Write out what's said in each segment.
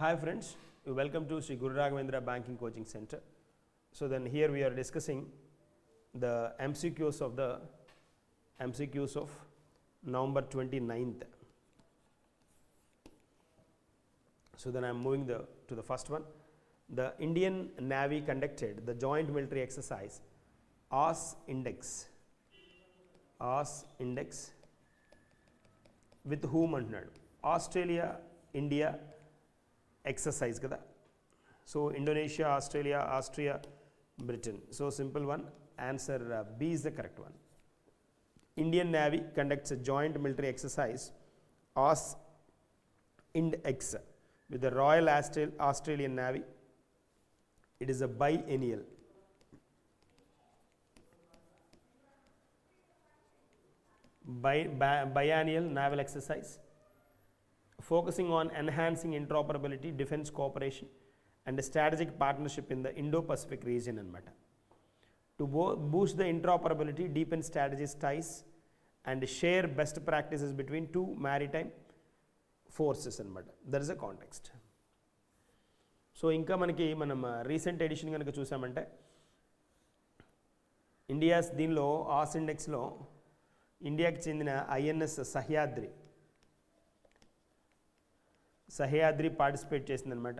Hi friends, welcome to Sri Guru Raghavendra Banking Coaching Center. So then here we are discussing the MCQs of November 29th. So then I am moving to the first one. The Indian Navy conducted the joint military exercise AS Index with whom అంటున్నాడు. Australia India exercise కదా. So Indonesia, Australia, Austria, Britain. So simple one. Answer B is the correct one. Indian Navy conducts a joint military exercise AS Index with the Royal Australian Navy. It is a biennial. Biennial naval exercise focusing on enhancing interoperability, defense cooperation and strategic partnership in the Indo-Pacific region anamata. To boost the interoperability, deepen strategic ties and share best practices between two maritime forces anamata. That is a context. So ఇంకా మనం recent edition కనుక చూసామంటే India's దీనిలో ఆస్ ఇండెక్స్లో ఇండియాకి చెందిన INS Sahyadri participate చేసిందనమాట.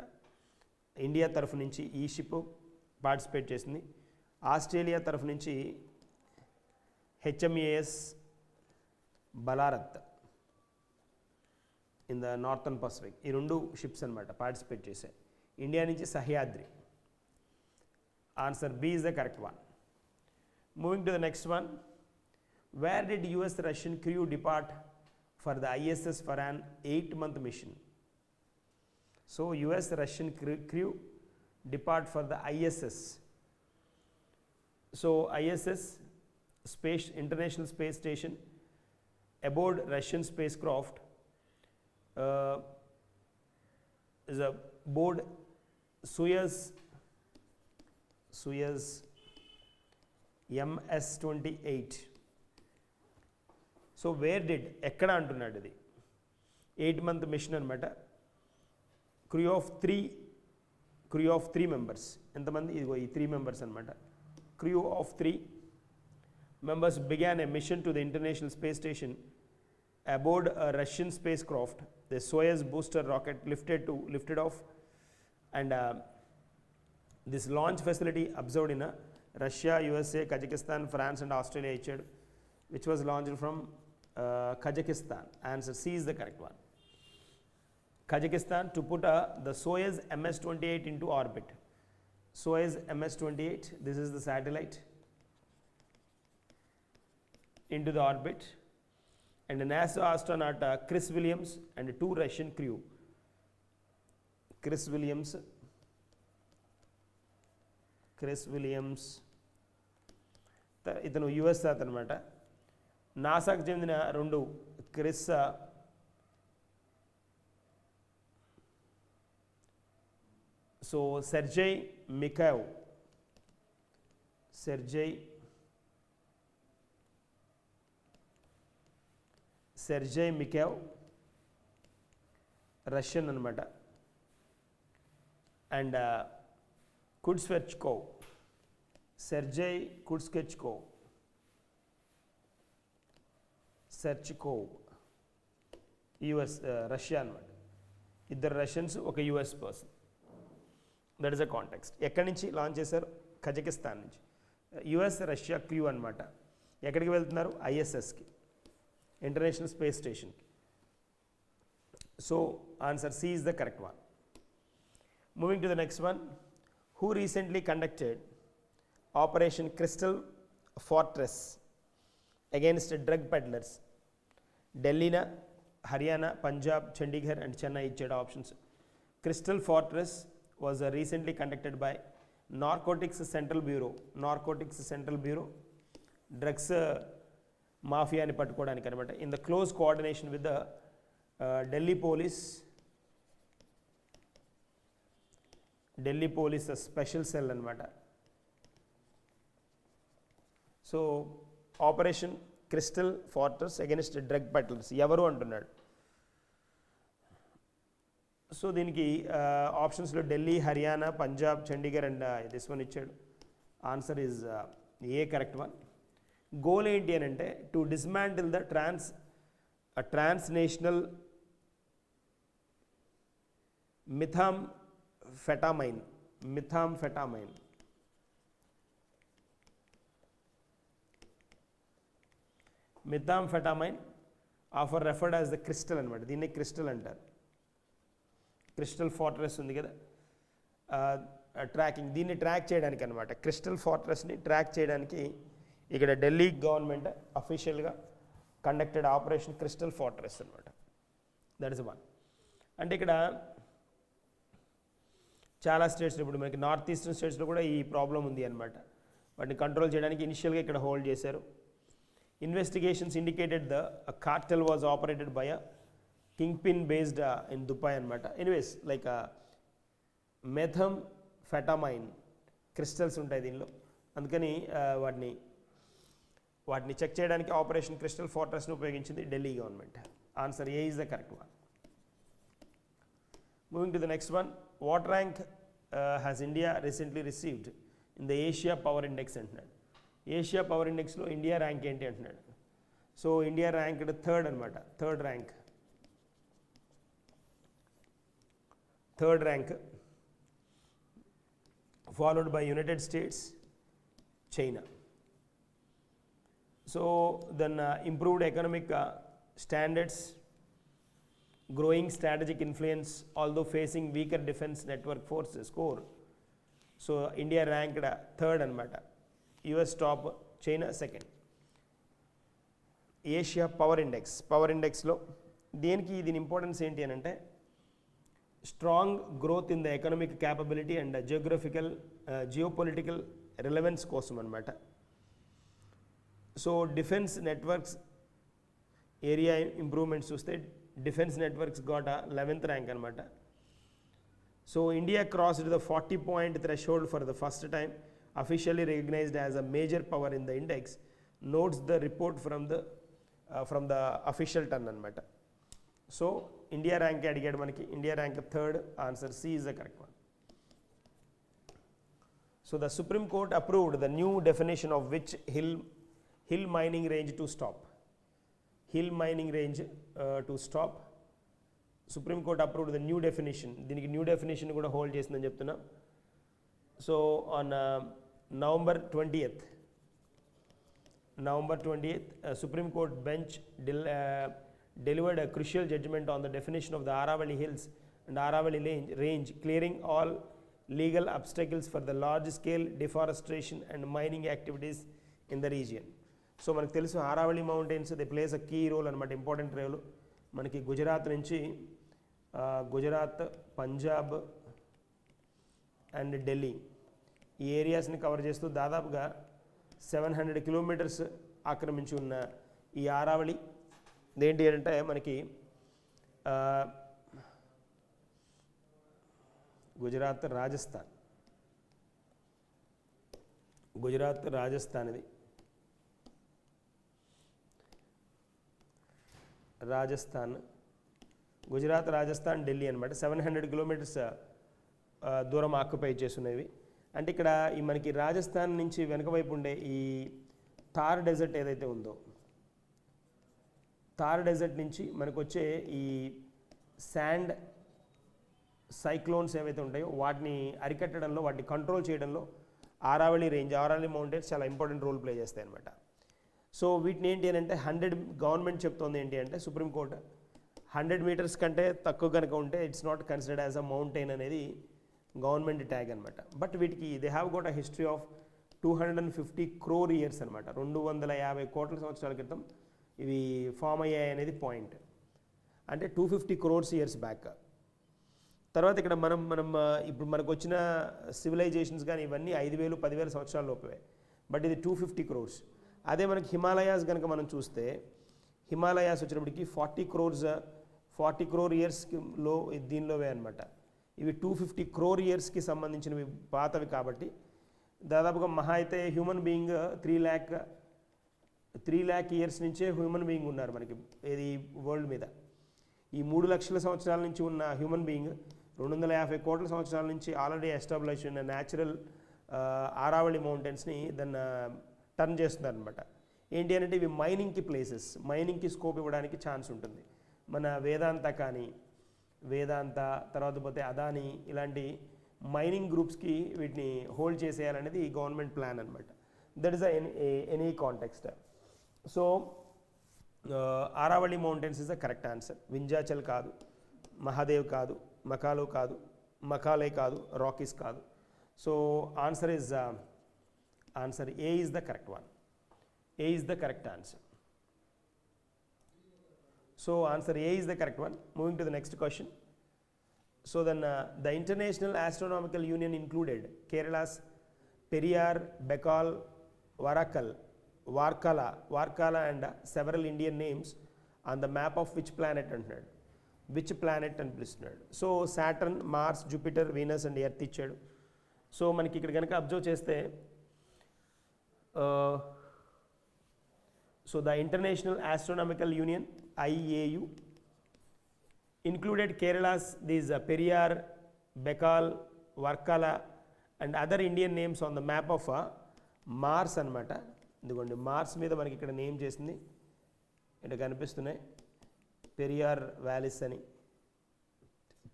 India తరఫు నుంచి ఈ షిప్ పార్టిసిపేట్ చేసింది. ఆస్ట్రేలియా తరఫు నుంచి HMAS Ballarat in the northern Pacific. ఈ రెండు షిప్స్ అనమాట పార్టిసిపేట్ చేశాయి. ఇండియా నుంచి Sahyadri. Answer B is the correct one. Moving to the next one. Where did US Russian crew depart for the ISS for an 8-month mission? So US Russian crew depart for the ISS. So ISS International Space Station aboard Russian spacecraft is aboard Soyuz MS-28. So where did ఎక్కడ అంటున్నాడు. ఇది 8-month machine అనమాట. Crew of three members. ఎంతమంది? ఇదిగో ఈ 3 members అనమాట. Crew of 3 members began a mission to the International Space Station aboard a Russian spacecraft. The Soyuz booster rocket lifted off and this launch facility observed in Russia, USA, Kazakhstan, France and Australia ichadu, which was launched from Kazakhstan. Answer C is the correct one. Kazakhstan to put the Soyuz MS-28 into orbit. Soyuz MS-28, this is the satellite, into the orbit, and the NASA astronaut Chris Williams and 2 Russian crew. Chris Williams ఇతను US అతనమాట. నాసాకు చెందిన 2 Chris so సెర్జై మికావ్ Russian అనమాట. And సెర్జై కుడ్స్కెచ్కోవ్ US Russia అనమాట. 2 Russians, 1 US person. That is a context. ఎక్కడి నుంచి launch చేశారు? Kazakhstan నుంచి. US Russia crew అనమాట. ఎక్కడికి వెళ్తున్నారు? ఐఎస్ఎస్కి, ఇంటర్నేషనల్ స్పేస్ స్టేషన్కి. So answer C is the correct one. Moving to the next one. Who recently conducted Operation Crystal Fortress against drug peddlers? Delhi, Haryana, Punjab, Chandigarh and Chennai ichada options. Crystal Fortress was recently conducted by Narcotics Central Bureau drugs mafia ni pattukodaniki anamata, in the close coordination with the Delhi police special cell anamata. So operation crystal fortress against drug peddlers ఎవరు అంటున్నాడు? So దీనికి ఆప్షన్స్లో Delhi, Haryana, Punjab, Chandigarh and this one ఇచ్చాడు. Answer is A correct one. Goal ఏంటి అని అంటే to dismantle the transnational methamphetamine ఆఫర్ referred as the crystal అనమాట. దీన్ని క్రిస్టల్ అంటారు. క్రిస్టల్ ఫోర్ట్రెస్ ఉంది కదా, ట్రాకింగ్, దీన్ని ట్రాక్ చేయడానికి అనమాట. క్రిస్టల్ ఫోర్ట్రెస్ని ట్రాక్ చేయడానికి ఇక్కడ ఢిల్లీ గవర్నమెంట్ అఫీషియల్గా కండక్టెడ్ ఆపరేషన్ క్రిస్టల్ ఫోర్ట్రెస్ అనమాట. That is one. అంటే ఇక్కడ చాలా స్టేట్స్లో, ఇప్పుడు మనకి నార్త్ ఈస్టర్న్ స్టేట్స్లో కూడా ఈ ప్రాబ్లం ఉంది అనమాట. వాటిని కంట్రోల్ చేయడానికి ఇనిషియల్గా ఇక్కడ హోల్డ్ చేశారు. Investigations indicated the cartel was operated by a king based in Dubai అనమాట. ఎనీవేస్ లైక్ మెథాంఫెటామైన్ క్రిస్టల్స్ ఉంటాయి దీనిలో, అందుకని వాటిని చెక్ చేయడానికి ఆపరేషన్ క్రిస్టల్ ఫోర్ట్రెస్ని ఉపయోగించింది Delhi government. Answer A is the correct one. Moving to the next one. What rank has India recently received in the Asia power index అంటున్నాడు. Asia power ఇండెక్స్లో India rank ఏంటి అంటున్నాడు. సో ఇండియా ర్యాంక్డ్ థర్డ్ అనమాట. Third rank followed by United States, China. So then improved economic standards, growing strategic influence, although facing weaker defense network forces score. So India ranked third anamata. US top, China second. Asia power index lo దేనికి దీని importance ఏంటి అని అంటే strong growth in the economic capability and geopolitical relevance కోసం అనమాట. So defence networks area improvements చూస్తే defence networks got 11th rank అనమాట. So India crossed the 40-point threshold for the first time, officially recognized as a major power in the index, notes the report from the official turn అనమాట. So India rank అడిగాడు మనకి. India rank third. Answer C is the correct one. So the Supreme Court approved the new definition of which hill mining range to stop. Supreme Court approved the new definition. దీనికి new definition కూడా hold చేసిందని చెప్తున్నా. So on November 20th, Supreme Court bench delivered a crucial judgment on the definition of the Aravalli Hills and Aravalli Range, clearing all legal obstacles for the large-scale deforestation and mining activities in the region. So మనకు తెలుసు Aravalli Mountains, they plays a key role అనమాట, important role. మనకి గుజరాత్ నుంచి Gujarat, Punjab and Delhi ఈ ఏరియాస్ని cover చేస్తూ దాదాపుగా 700 kilometres ఆక్రమించి ఉన్న ఈ ఆరావళి ఏంటి అంటే మనకి గుజరాత్, రాజస్థాన్ ఇది. గుజరాత్, రాజస్థాన్, ఢిల్లీ అనమాట. 700 కిలోమీటర్స్ దూరం ఆక్యుపై చేస్తున్నవి. అంటే ఇక్కడ ఈ మనకి రాజస్థాన్ నుంచి వెనక వైపు ఉండే ఈ థార్ డెజర్ట్ ఏదైతే ఉందో, థార్ డెజర్ట్ నుంచి మనకు వచ్చే ఈ శాండ్ సైక్లోన్స్ ఏవైతే ఉంటాయో వాటిని అరికట్టడంలో, వాటిని కంట్రోల్ చేయడంలో ఆరావళి మౌంటైన్స్ చాలా ఇంపార్టెంట్ రోల్ ప్లే చేస్తాయి అనమాట. సో వీటిని ఏంటి అని అంటే 100 గవర్నమెంట్ చెప్తోంది ఏంటి అంటే సుప్రీంకోర్టు 100 మీటర్స్ కంటే తక్కువ కనుక ఉంటే it's not considered as a mountain అనేది గవర్నమెంట్ ట్యాగ్ అనమాట. బట్ వీటికి they have got a history of 250 crore years అనమాట. 250 కోట్ల సంవత్సరాల క్రితం ఇవి ఫామ్ అయ్యాయి అనేది పాయింట్. అంటే 250 crores ఇయర్స్ బ్యాక్. తర్వాత ఇక్కడ మనం ఇప్పుడు మనకు వచ్చిన సివిలైజేషన్స్ కానీ ఇవన్నీ 5,000, 10,000 సంవత్సరాల లోపే. బట్ ఇది 250 crores. అదే మనకి హిమాలయాస్ కనుక మనం చూస్తే హిమాలయాస్ వచ్చినప్పటికి 40 crore ఇయర్స్లో దీనిలోవే అనమాట. ఇవి 250 crore ఇయర్స్కి సంబంధించినవి, పాతవి. కాబట్టి దాదాపుగా మహా అయితే హ్యూమన్ బీయింగ్ 3 lakh ఇయర్స్ నుంచే హ్యూమన్ బీయింగ్ ఉన్నారు మనకి ఇది వరల్డ్ మీద. ఈ 3,00,000 సంవత్సరాల నుంచి ఉన్న హ్యూమన్ బీయింగ్ 250 కోట్ల సంవత్సరాల నుంచి ఆల్రెడీ ఎస్టాబ్లిష్ ఉన్న న్యాచురల్ ఆరావళి మౌంటైన్స్ని దాన్ని టర్న్ చేస్తున్నారనమాట. ఏంటి అంటే ఇవి మైనింగ్కి ప్లేసెస్, మైనింగ్కి స్కోప్ ఇవ్వడానికి ఛాన్స్ ఉంటుంది. మన వేదాంత కానీ, వేదాంత తర్వాత పోతే అదాని ఇలాంటి మైనింగ్ గ్రూప్స్కి వీటిని హోల్డ్ చేసేయాలనేది ఈ గవర్నమెంట్ ప్లాన్ అనమాట. That is any context. So Aravalli mountains is the correct answer. Vindhyachal కాదు, మహాదేవ్ కాదు, మకాలో కాదు, మకాలే కాదు, రాకీస్ కాదు. So answer is answer A is the correct one. A is the correct answer. So answer A is the correct one. Moving to the next question. So then the International Astronomical Union included Kerala's Periyar, Bekal, Varkala and several Indian names on the map of which planet అంటున్నాడు. Which planet అని పిలుస్తున్నాడు. So Saturn, Mars, Jupiter, Venus and Earth ఇచ్చాడు. సో మనకి ఇక్కడ కనుక observe చేస్తే so the International Astronomical Union IAU included Kerala's these Periyar, Bekal, Varkala and other Indian names on the map of Mars అనమాట. ఇదిగోండి మార్స్ మీద మనకి ఇక్కడ నేమ్ చేసింది ఇక్కడ కనిపిస్తున్నాయి. పెరియార్ వ్యాలీస్ అని,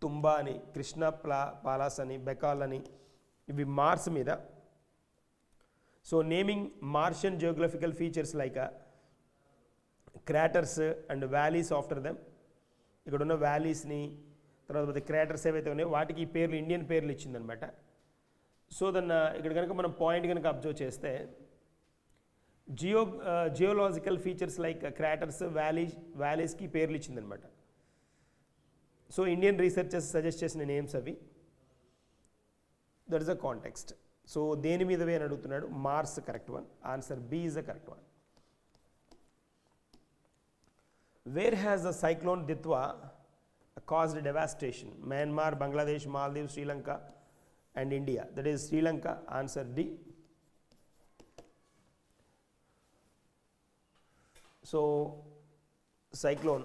తుంబా అని, కృష్ణ పాలాస్ అని, బెకాల్ అని, ఇవి మార్స్ మీద. So naming Martian geographical features like craters and valleys after them. ఇక్కడ ఉన్న వ్యాలీస్ని తర్వాత క్రాటర్స్ ఏవైతే ఉన్నాయో వాటికి ఈ పేర్లు ఇండియన్ పేర్లు ఇచ్చిందనమాట. సో దాన్ని ఇక్కడ కనుక మనం పాయింట్ కనుక అబ్జర్వ్ చేస్తే జియోలాజికల్ ఫీచర్స్ లైక్ క్రాటర్స్, వ్యాలీస్కి పేర్లు ఇచ్చిందనమాట. సో ఇండియన్ రీసెర్చర్స్ సజెస్ట్ చేసిన నేమ్స్ అవి. That is the context. So దేని మీదవే అని అడుగుతున్నాడు. Mars correct one. Answer B is the correct one. Where has the cyclone Ditwa caused devastation? Myanmar, Bangladesh, Maldives, Sri Lanka and India. That is Sri Lanka. Answer D. So cyclone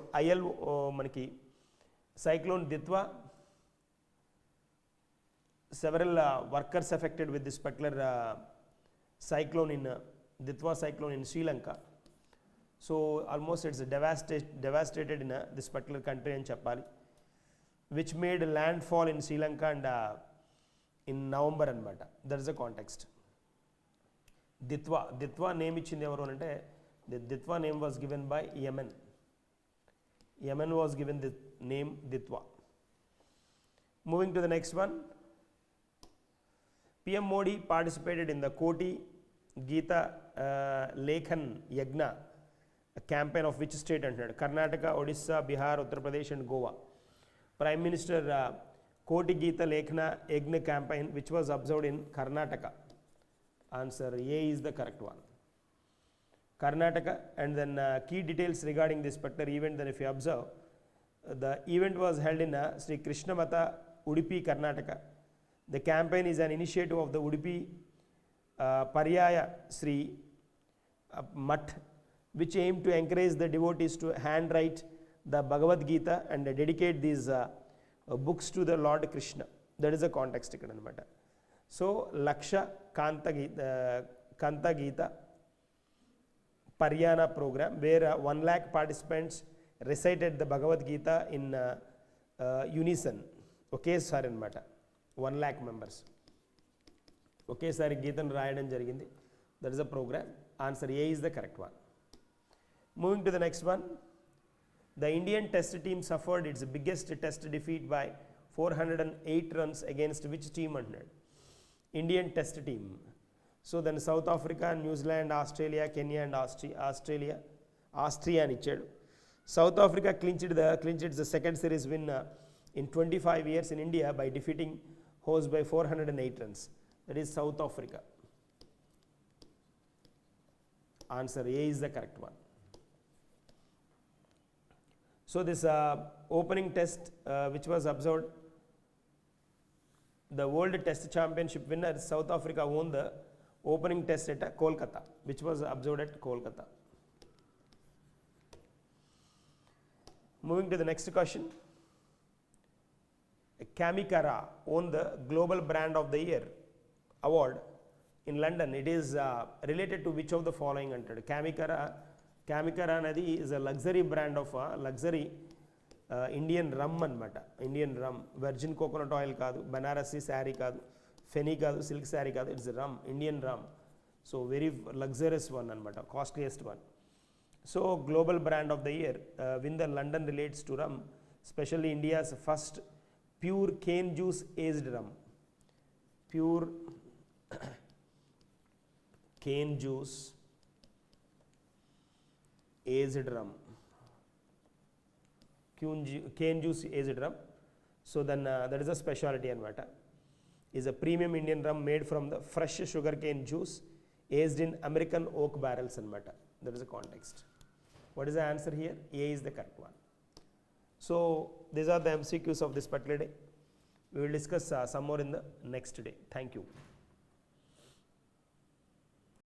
మనకి cyclone Ditwa, several workers affected with this particular cyclone in Ditwa cyclone in Sri Lanka. So almost it's devastated in this particular country అని చెప్పాలి. Which made landfall in Sri Lanka and in November అనమాట. That is the context. Ditwa name ఇచ్చింది ఎవరు అంటే the Ditwa name was given by Yemen. Yemen was given the name Ditwa. Moving to the next one. PM Modi participated in the Koti Geeta Lekhan Yagna campaign of which state అంటున్నాడు. Karnataka, Odisha, Bihar, Uttar Pradesh and Goa. Prime minister కోటి గీత లేఖన యజ్ఞ campaign which was observed in Karnataka. Answer A is the correct one. Karnataka. And then key details regarding this particular event, then if you observe, the event was held in Sri Krishna Mata, Udupi, Karnataka. The campaign is an initiative of the Udupi Paryaya Sri Math, which aim to encourage the devotees to handwrite the Bhagavad Gita and dedicate these books to the Lord Krishna. That is the context ikkada anamata. So Laksha Kanta Gita Paryana program where 1 lakh participants recited the Bhagavad Gita in unison. ఒకేసారి అనమాట 1 lakh members ఒకేసారి గీతను రాయడం జరిగింది. That is a program. Answer A is the correct one. Moving to the next one. The Indian test team suffered its biggest test defeat by 408 runs against which team అంటున్నాడు. Indian test team. So then South Africa, New Zealand, Australia, Kenya and Austria అని ఇచ్చాడు. South Africa clinched its second series win in 25 years in India by defeating host by 408 runs. That is South Africa. Answer A is the correct one. So this opening test which was observed, the World Test Championship winner South Africa won the opening test at Kolkata, which was observed at Kolkata. Moving to the next question. Kamikara won the Global Brand of the Year award in London. It is related to which of the following అంటాడు. Kamikara అనేది is a luxury brand of luxury Indian rum అనమాట. Indian rum, virgin coconut oil కాదు, బనారసి శారీ కాదు, ఫెనీ కాదు, silk sari కాదు, it's rum, Indian rum. So very luxurious one అనమాట, costliest one. So global brand of the year win the London relates to rum, specially India's first pure cane juice aged rum. Pure cane juice aged rum. Cane juice aged rum. So then that is a specialty anamata. Is a premium Indian rum made from the fresh sugar cane juice aged in American oak barrels anamata. That is the context. What is the answer here? A is the correct one. So these are the MCQs of this particular day. We will discuss some more in the next day. Thank you.